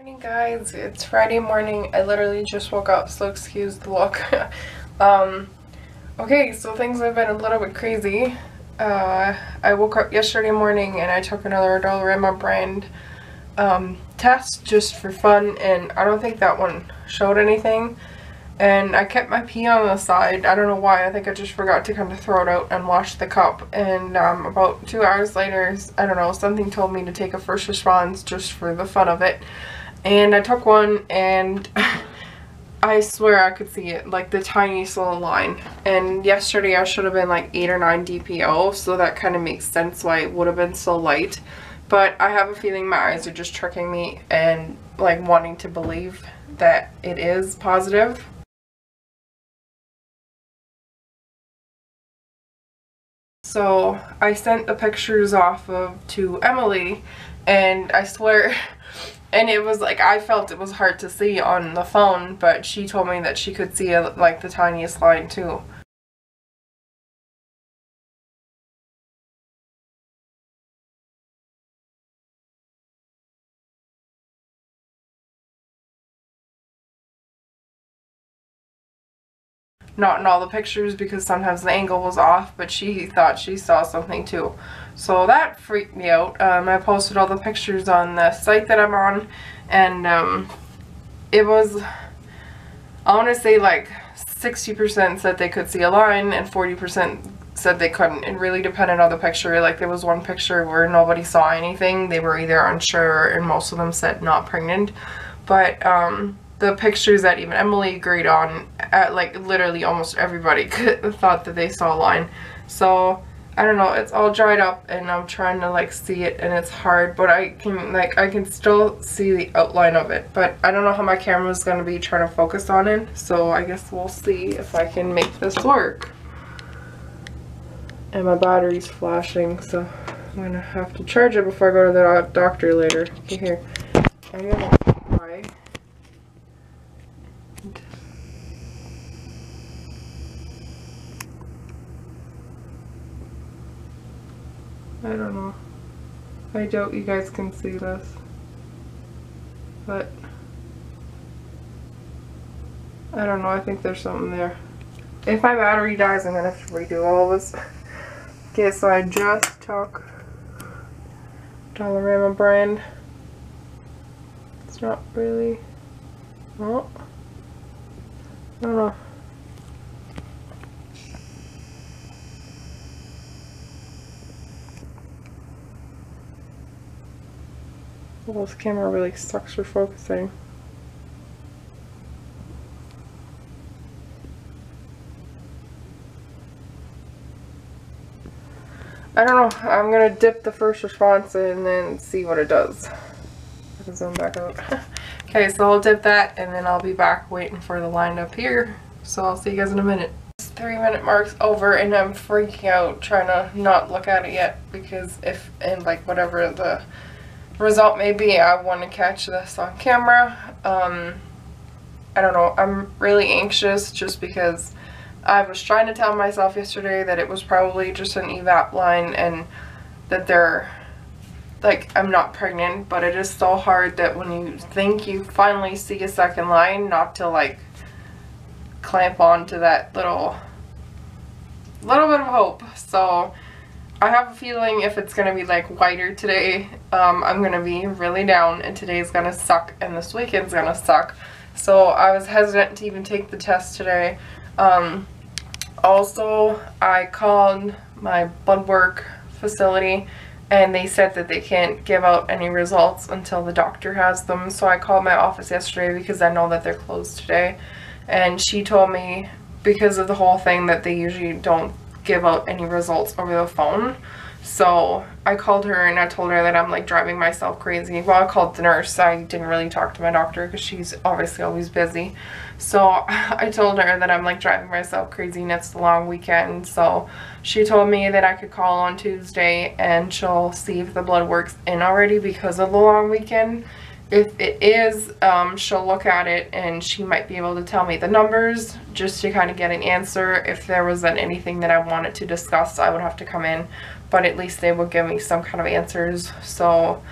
Morning guys, it's Friday morning. I literally just woke up, so excuse the look. Okay, so things have been a little bit crazy. I woke up yesterday morning and I took another Dollarama brand test just for fun, and I don't think that one showed anything. And I kept my pee on the side. I don't know why. I think I just forgot to kind of throw it out and wash the cup. And about 2 hours later, I don't know, something told me to take a first response just for the fun of it. And I took one, and I swear I could see it, like the tiniest little line. And yesterday I should have been like 8 or 9 DPO, so that kind of makes sense why it would have been so light. But I have a feeling my eyes are just tricking me and like wanting to believe that it is positive. So I sent the pictures off to Emily, and I swear, and it was like, I felt it was hard to see on the phone, but she told me that she could see like the tiniest line too. Not in all the pictures because sometimes the angle was off, but she thought she saw something too. So that freaked me out. I posted all the pictures on the site that I'm on, and it was, I want to say like 60% said they could see a line and 40% said they couldn't. It really depended on the picture. Like there was one picture where nobody saw anything. They were either unsure, and most of them said not pregnant. But the pictures that even Emily agreed on, like literally almost everybody thought that they saw a line. So I don't know, it's all dried up and I'm trying to like see it, and it's hard, but I can still see the outline of it. But I don't know how my camera is going to be trying to focus on it, so I guess we'll see if I can make this work. And my battery's flashing, so I'm gonna have to charge it before I go to the doctor later. Okay, here, I'm gonna try. I don't know. I doubt you guys can see this. But I don't know, I think there's something there. If my battery dies, I'm gonna have to redo all of this. Okay, so I just took Dollarama brand. It's not really, well, I don't know. Well, this camera really sucks for focusing. I don't know. I'm gonna dip the first response and then see what it does. I can zoom back out. Okay, so I'll dip that and then I'll be back waiting for the line up here. So I'll see you guys in a minute. 3-minute mark's over and I'm freaking out trying to not look at it yet, because if, and like whatever the result may be, I want to catch this on camera. I don't know, I'm really anxious just because I was trying to tell myself yesterday that it was probably just an evap line and that they're like, I'm not pregnant, but it is so hard that when you think you finally see a second line, not to like clamp on to that little bit of hope. So I have a feeling if it's going to be like whiter today, I'm going to be really down, and today's going to suck and this weekend's going to suck. So I was hesitant to even take the test today. Also, I called my Bloodwork facility and they said that they can't give out any results until the doctor has them. So I called my office yesterday because I know that they're closed today. And she told me, because of the whole thing, that they usually don't give out any results over the phone. So I called her and I told her that I'm like driving myself crazy. Well, I called the nurse. I didn't really talk to my doctor because she's obviously always busy. So I told her that I'm like driving myself crazy and it's the long weekend. So she told me that I could call on Tuesday and she'll see if the blood work's in already because of the long weekend. If it is, she'll look at it and she might be able to tell me the numbers just to kind of get an answer. If there wasn't anything that I wanted to discuss, I would have to come in, but at least they would give me some kind of answers. So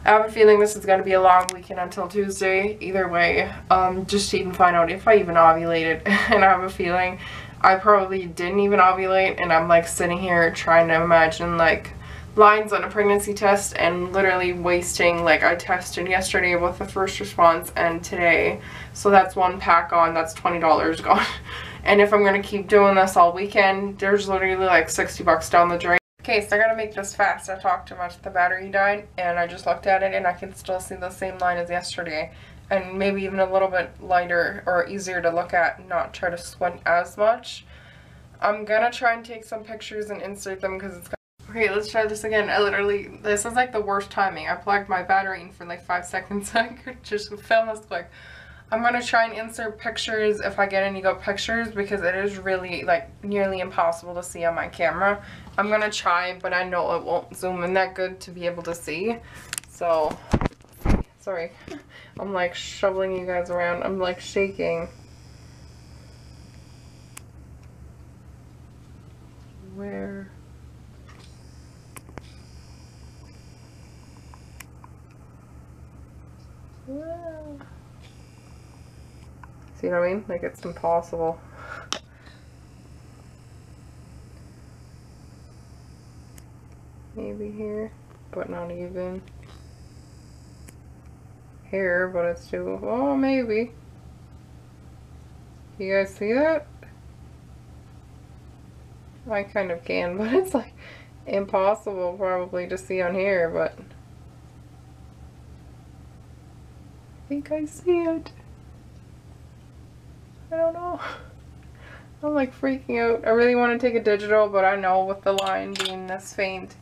I have a feeling this is going to be a long weekend until Tuesday, either way, just to even find out if I even ovulated. And I have a feeling I probably didn't even ovulate, and I'm like sitting here trying to imagine like lines on a pregnancy test and literally wasting, like I tested yesterday with the first response and today, so that's one pack on, that's $20 gone. And if I'm going to keep doing this all weekend, there's literally like 60 bucks down the drain. Okay, so I gotta make this fast. I talked too much. The battery died, and I just looked at it, and I can still see the same line as yesterday, and maybe even a little bit lighter or easier to look at, not try to squint as much. I'm gonna try and take some pictures and insert them because it's. Okay, let's try this again. This is like the worst timing. I plugged my battery in for like 5 seconds so I could just film this quick. I'm going to try and insert pictures if I get any good pictures, because it is really like nearly impossible to see on my camera. I'm going to try, but I know it won't zoom in that good to be able to see. So, sorry. I'm like shoveling you guys around. I'm like shaking. Where? See what I mean? Like, it's impossible. Maybe here, but not even. Here, but it's too, oh, maybe. You guys see that? I kind of can, but it's like impossible probably to see on here, but I think I see it. I don't know. I'm like freaking out. I really want to take a digital, but I know with the line being this faint.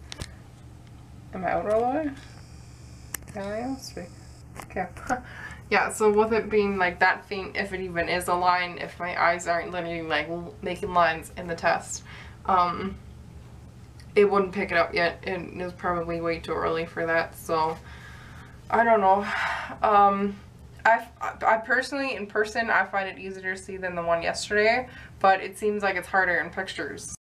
Am I out of line? Am I? Okay. Yeah, so with it being like that faint, if it even is a line, if my eyes aren't literally like making lines in the test, it wouldn't pick it up yet. It was probably way too early for that, so I don't know. I personally, in person, I find it easier to see than the one yesterday, but it seems like it's harder in pictures.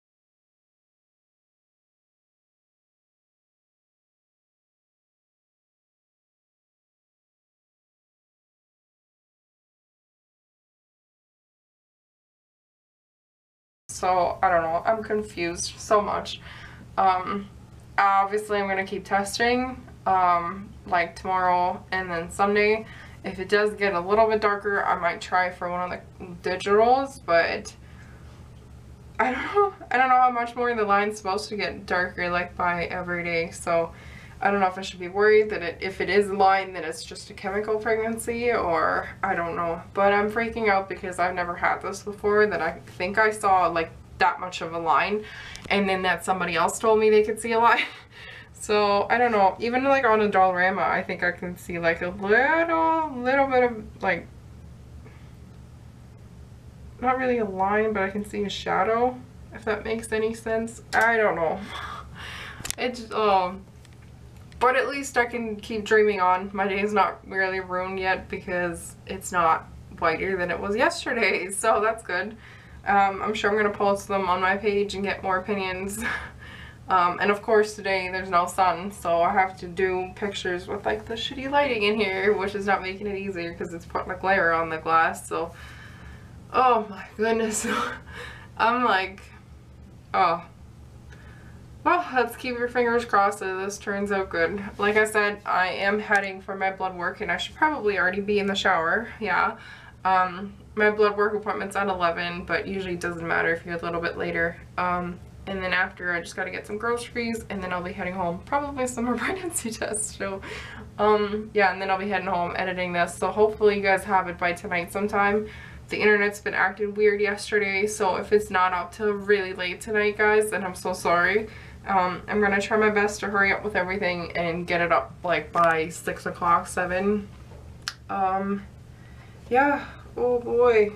So, I don't know. I'm confused so much. Obviously, I'm going to keep testing, like tomorrow and then Sunday. If it does get a little bit darker, I might try for one of the digitals, but I don't know. I don't know how much more the line's supposed to get darker, like, by every day. So, I don't know if I should be worried that if it is a line, that it's just a chemical pregnancy, or I don't know. But I'm freaking out because I've never had this before, that I think I saw, like, that much of a line, and then that somebody else told me they could see a line. So, I don't know. Even, like, on a Dollarama, I think I can see, like, a little bit of, like, not really a line, but I can see a shadow, if that makes any sense. I don't know. It's, but at least I can keep dreaming on. My day's not really ruined yet because it's not whiter than it was yesterday, so that's good. I'm sure I'm going to post them on my page and get more opinions. And of course today there's no sun, so I have to do pictures with like the shitty lighting in here, which is not making it easier because it's putting a glare on the glass. So, oh my goodness. I'm like, oh. Well, let's keep your fingers crossed that this turns out good. Like I said, I am heading for my blood work, and I should probably already be in the shower. Yeah. My blood work appointment's at 11, but usually it doesn't matter if you're a little bit later. And then after, I just gotta get some groceries, and then I'll be heading home. Probably some more pregnancy tests, so, yeah, and then I'll be heading home editing this. So hopefully you guys have it by tonight sometime. The internet's been acting weird yesterday, so if it's not up till really late tonight, guys, then I'm so sorry. I'm gonna try my best to hurry up with everything and get it up, like, by 6 o'clock, 7. Yeah, oh boy.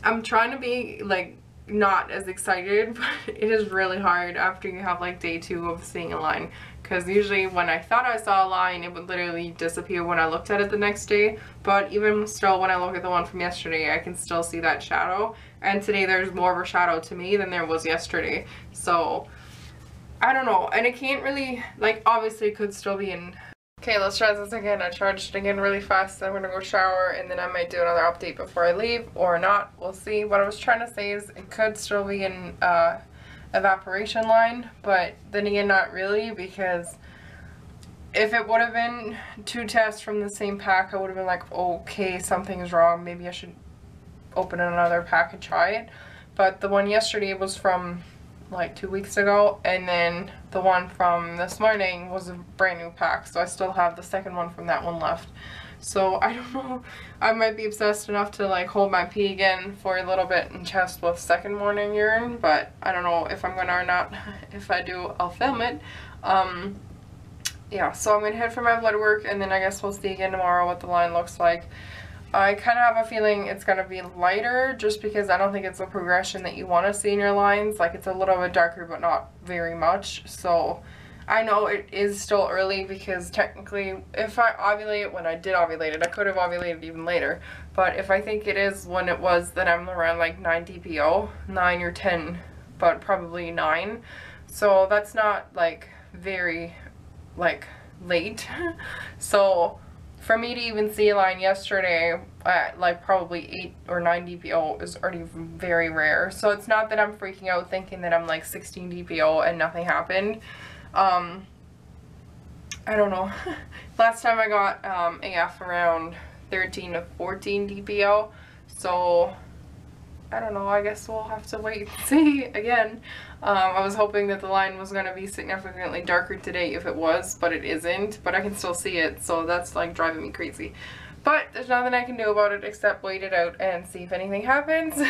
I'm trying to be, like, not as excited, but it is really hard after you have like day 2 of seeing a line, because usually when I thought I saw a line, it would literally disappear when I looked at it the next day. But even still, when I look at the one from yesterday, I can still see that shadow, and today there's more of a shadow to me than there was yesterday. So I don't know, and it can't really, like, obviously it could still be in. Okay, let's try this again. I charged it again really fast. I'm gonna go shower and then I might do another update before I leave or not. We'll see. What I was trying to say is it could still be in evaporation line, but then again not really, because if it would have been 2 tests from the same pack, I would have been like, okay, something's wrong. Maybe I should open another pack and try it. But the one yesterday was from like 2 weeks ago, and then the one from this morning was a brand new pack, so I still have the second one from that one left. So I don't know, I might be obsessed enough to like hold my pee again for a little bit and test with second morning urine, but I don't know if I'm gonna or not. If I do, I'll film it. Yeah, so I'm gonna head for my blood work, and then I guess we'll see again tomorrow what the line looks like. I kind of have a feeling it's going to be lighter, just because I don't think it's a progression that you want to see in your lines. Like, it's a little bit darker, but not very much. So I know it is still early, because technically if I ovulate, when I did ovulate it, I could have ovulated even later. But if I think it is when it was, then I'm around like 9 DPO, 9 or 10, but probably 9. So that's not like very like late. So for me to even see a line yesterday at like probably 8 or 9 DPO is already very rare. So it's not that I'm freaking out thinking that I'm like 16 DPO and nothing happened. I don't know. Last time I got AF around 13 to 14 DPO. So I don't know, I guess we'll have to wait and see again. I was hoping that the line was going to be significantly darker today if it was, but it isn't. But I can still see it, so that's like driving me crazy. But there's nothing I can do about it except wait it out and see if anything happens.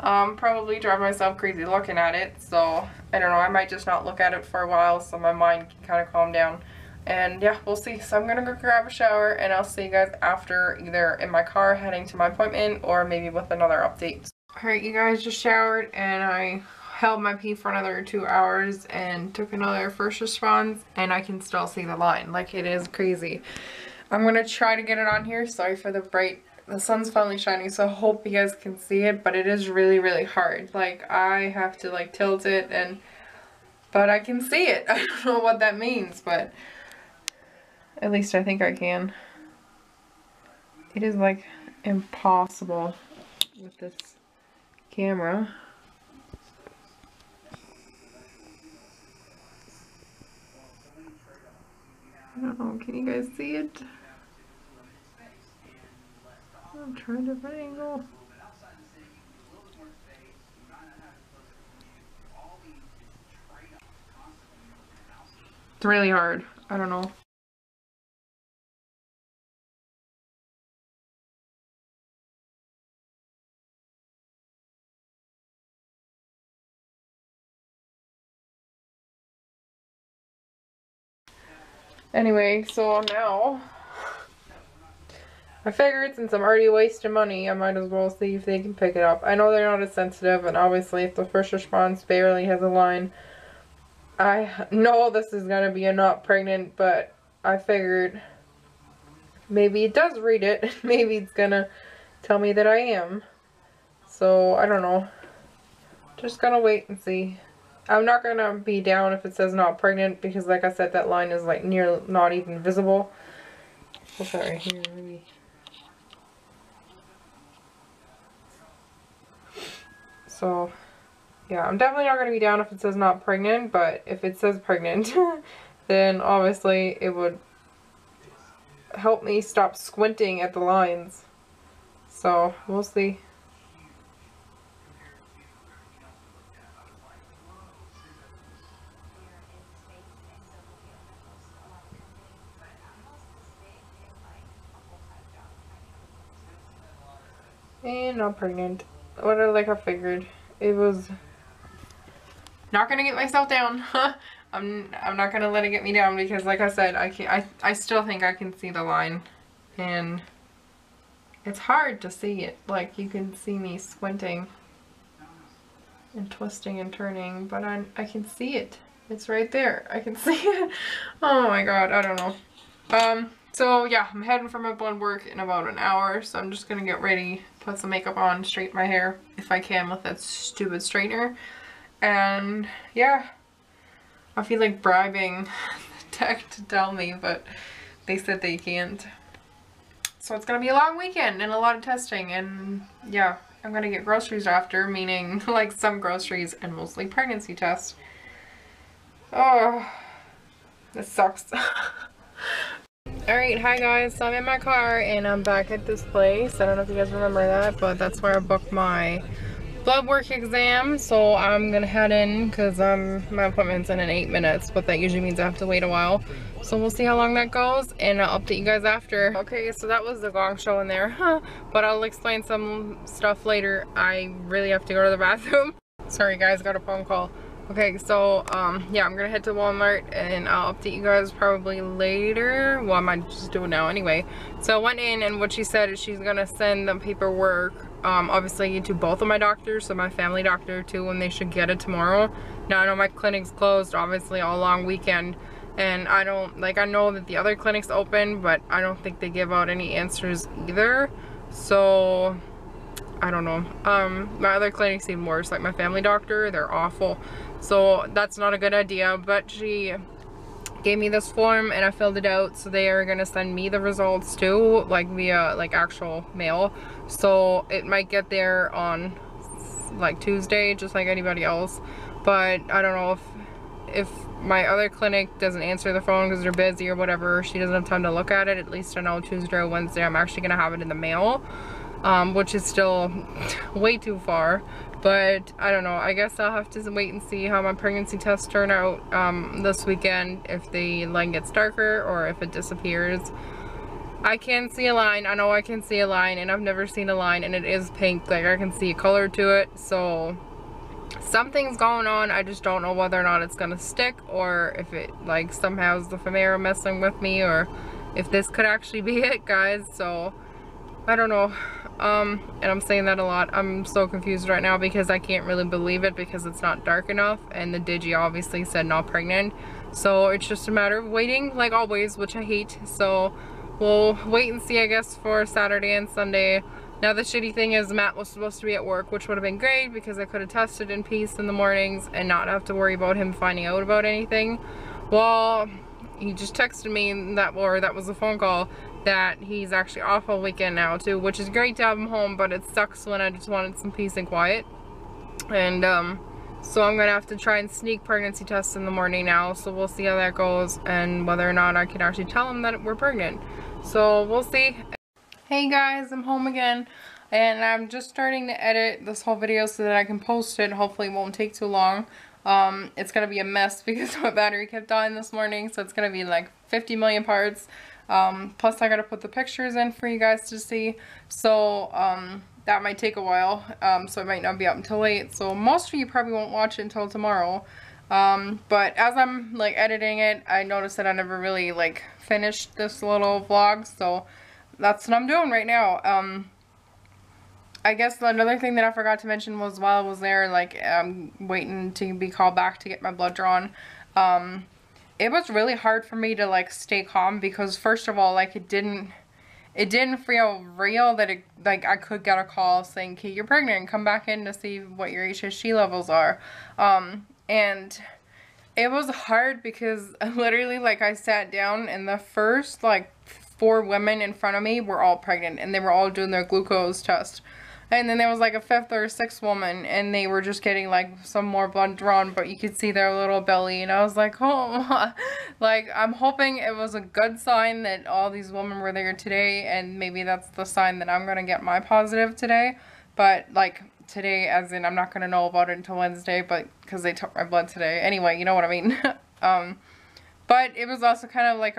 Probably drive myself crazy looking at it, so I don't know, I might just not look at it for a while so my mind can kind of calm down. And yeah, we'll see. So I'm gonna go grab a shower, and I'll see you guys after, either in my car heading to my appointment or maybe with another update. Alright, you guys, just showered and I held my pee for another 2 hours and took another first response, and I can still see the line. Like, it is crazy. I'm gonna try to get it on here. Sorry for the bright, the sun's finally shining, so I hope you guys can see it, but it is really, really hard. Like, I have to like tilt it, but I can see it. I don't know what that means, but at least I think I can. It is like impossible with this camera. I don't know, can you guys see it? I'm trying to find an angle. It's really hard. I don't know. Anyway, so now I figured since I'm already wasting money, I might as well see if they can pick it up. I know they're not as sensitive, and obviously if the first response barely has a line, I know this is going to be a not pregnant, but I figured maybe it does read it. Maybe it's going to tell me that I am. So, I don't know. Just going to wait and see. I'm not going to be down if it says not pregnant, because like I said, that line is like near not even visible. We'll put it right here, maybe. So, yeah, I'm definitely not going to be down if it says not pregnant, but if it says pregnant, then obviously it would help me stop squinting at the lines. So, we'll see. And not pregnant. What I figured. It was not gonna get myself down. I'm not gonna let it get me down, because like I said, I still think I can see the line, and it's hard to see it. Like, you can see me squinting and twisting and turning, but I can see it. It's right there. I can see it. Oh my god, I don't know. So yeah, I'm heading for my blood work in about an hour, so I'm just gonna get ready, put some makeup on, straighten my hair if I can with that stupid straightener, and yeah, I feel like bribing the tech to tell me, but they said they can't. So it's gonna be a long weekend and a lot of testing, and yeah, I'm gonna get groceries after, meaning like some groceries and mostly pregnancy tests. Oh, this sucks. Alright, hi guys, so I'm in my car and I'm back at this place. I don't know if you guys remember that, but that's where I booked my Bloodwork exam. So I'm gonna head in because my appointment's in 8 minutes, but that usually means I have to wait a while. So we'll see how long that goes and I'll update you guys after. Okay, so that was the gong show in there, but I'll explain some stuff later. I really have to go to the bathroom. Sorry guys, got a phone call. Okay, so yeah, I'm gonna head to Walmart and I'll update you guys probably later. Well, I might just do it now anyway. So I went in and what she said is she's gonna send the paperwork obviously to both of my doctors, so my family doctor too, and they should get it tomorrow. Now I know my clinic's closed obviously all long weekend, and I don't like, I know that the other clinic's open, but I don't think they give out any answers either. So I don't know. My other clinics seem worse, like my family doctor, they're awful. So that's not a good idea, but she gave me this form and I filled it out, so they are gonna send me the results too, like via like actual mail. So it might get there on like Tuesday, just like anybody else. But I don't know if my other clinic doesn't answer the phone because they're busy or whatever, she doesn't have time to look at it. At least I know Tuesday or Wednesday I'm actually gonna have it in the mail. Which is still way too far, but I don't know. I guess I'll have to wait and see how my pregnancy tests turn out this weekend, if the line gets darker or if it disappears. I can see a line. I know I can see a line, and I've never seen a line, and it is pink. Like, I can see a color to it, so something's going on. I just don't know whether or not it's gonna stick, or if it like somehow is the Femera messing with me, or if this could actually be it, guys. So I don't know. And I'm saying that a lot. I'm so confused right now because I can't really believe it because it's not dark enough, and the digi obviously said not pregnant. So it's just a matter of waiting, like always, which I hate. So we'll wait and see, I guess, for Saturday and Sunday. Now the shitty thing is Matt was supposed to be at work, which would have been great because I could have tested in peace in the mornings and not have to worry about him finding out about anything. Well, he just texted me that was a phone call, that he's actually off all weekend now too, which is great to have him home, but it sucks when I just wanted some peace and quiet. And so I'm gonna have to try and sneak pregnancy tests in the morning now, so we'll see how that goes and whether or not I can actually tell him that we're pregnant. So we'll see. Hey guys, I'm home again and I'm just starting to edit this whole video so that I can post it. Hopefully it won't take too long. It's gonna be a mess because my battery kept dying this morning, so it's gonna be like 50 million parts. Plus I gotta put the pictures in for you guys to see, so that might take a while, so it might not be up until late, so most of you probably won't watch it until tomorrow. But as I'm like editing it, I noticed that I never really like finished this little vlog, so that's what I'm doing right now. I guess another thing that I forgot to mention was while I was there, like waiting to be called back to get my blood drawn, it was really hard for me to like stay calm because first of all, like it didn't feel real that it, like I could get a call saying, okay, you're pregnant and come back in to see what your HCG levels are. And it was hard because literally like I sat down and the first like 4 women in front of me were all pregnant and they were all doing their glucose test. And then there was like a 5th or 6th woman and they were just getting like some more blood drawn, but you could see their little belly, and I was like, oh, like I'm hoping it was a good sign that all these women were there today, and maybe that's the sign that I'm gonna get my positive today. But like today as in I'm not gonna know about it until Wednesday, but because they took my blood today. Anyway, you know what I mean. But it was also kind of like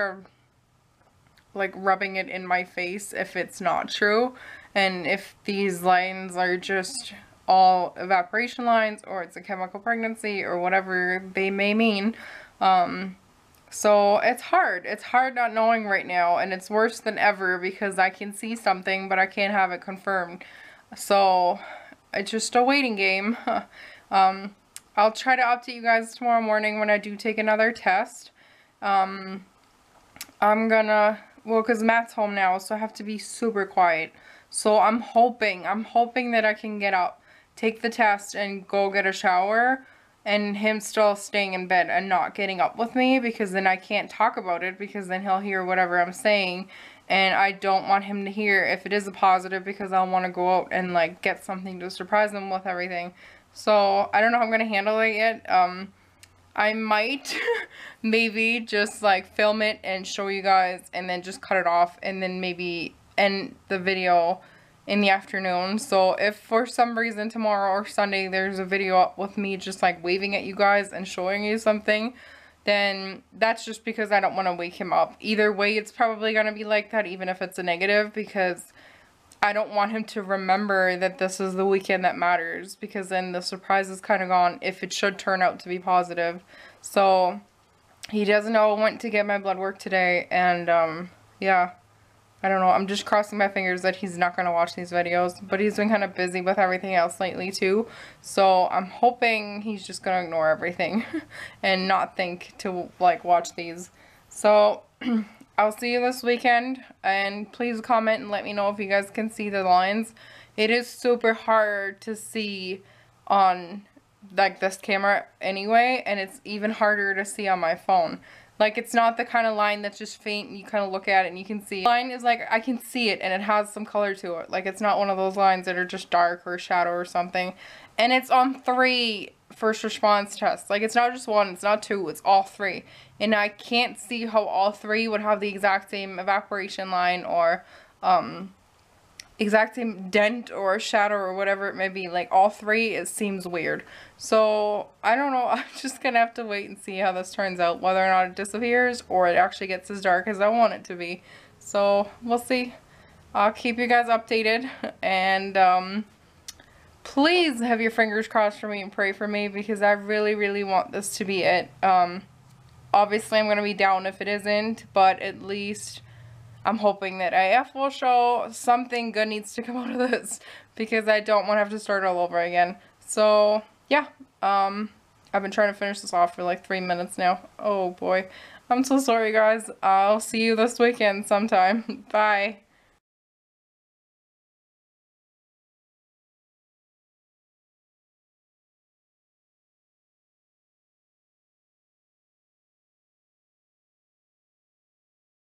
like rubbing it in my face if it's not true. And if these lines are just all evaporation lines or it's a chemical pregnancy or whatever they may mean. So it's hard. It's hard not knowing right now, and it's worse than ever because I can see something but I can't have it confirmed. So it's just a waiting game. I'll try to update you guys tomorrow morning when I do take another test. I'm gonna, well, because Matt's home now, so I have to be super quiet. So I'm hoping that I can get up, take the test, and go get a shower, and him still staying in bed and not getting up with me, because then I can't talk about it, because then he'll hear whatever I'm saying, and I don't want him to hear if it is a positive, because I'll want to go out and like get something to surprise him with everything. So I don't know how I'm gonna handle it yet. I might maybe just like film it and show you guys and then just cut it off and then maybe end the video in the afternoon. So if for some reason tomorrow or Sunday there's a video up with me just like waving at you guys and showing you something, then that's just because I don't want to wake him up. Either way, it's probably going to be like that, even if it's a negative, because I don't want him to remember that this is the weekend that matters, because then the surprise is kind of gone if it should turn out to be positive. So he doesn't know I went to get my blood work today, and yeah, I don't know. I'm just crossing my fingers that he's not going to watch these videos, but he's been kind of busy with everything else lately too. So I'm hoping he's just going to ignore everything and not think to like watch these. So I'll see you this weekend, and please comment and let me know if you guys can see the lines. It is super hard to see on like this camera anyway, and it's even harder to see on my phone. Like, it's not the kind of line that's just faint and you kind of look at it and you can see. The line is like, I can see it and it has some color to it. Like, it's not one of those lines that are just dark or shadow or something. And it's on 3 first response tests. Like, it's not just 1, it's not 2, it's all 3. And I can't see how all 3 would have the exact same evaporation line or exact same dent or shadow or whatever it may be. Like, all 3, it seems weird. So I don't know, I'm just gonna have to wait and see how this turns out, whether or not it disappears or it actually gets as dark as I want it to be. So we'll see. I'll keep you guys updated, and please have your fingers crossed for me and pray for me, because I really want this to be it. Obviously I'm gonna be down if it isn't, but at least I'm hoping that AF will show. Something good needs to come out of this, because I don't want to have to start all over again. So yeah, I've been trying to finish this off for like 3 minutes now. Oh boy, I'm so sorry guys. I'll see you this weekend sometime. Bye.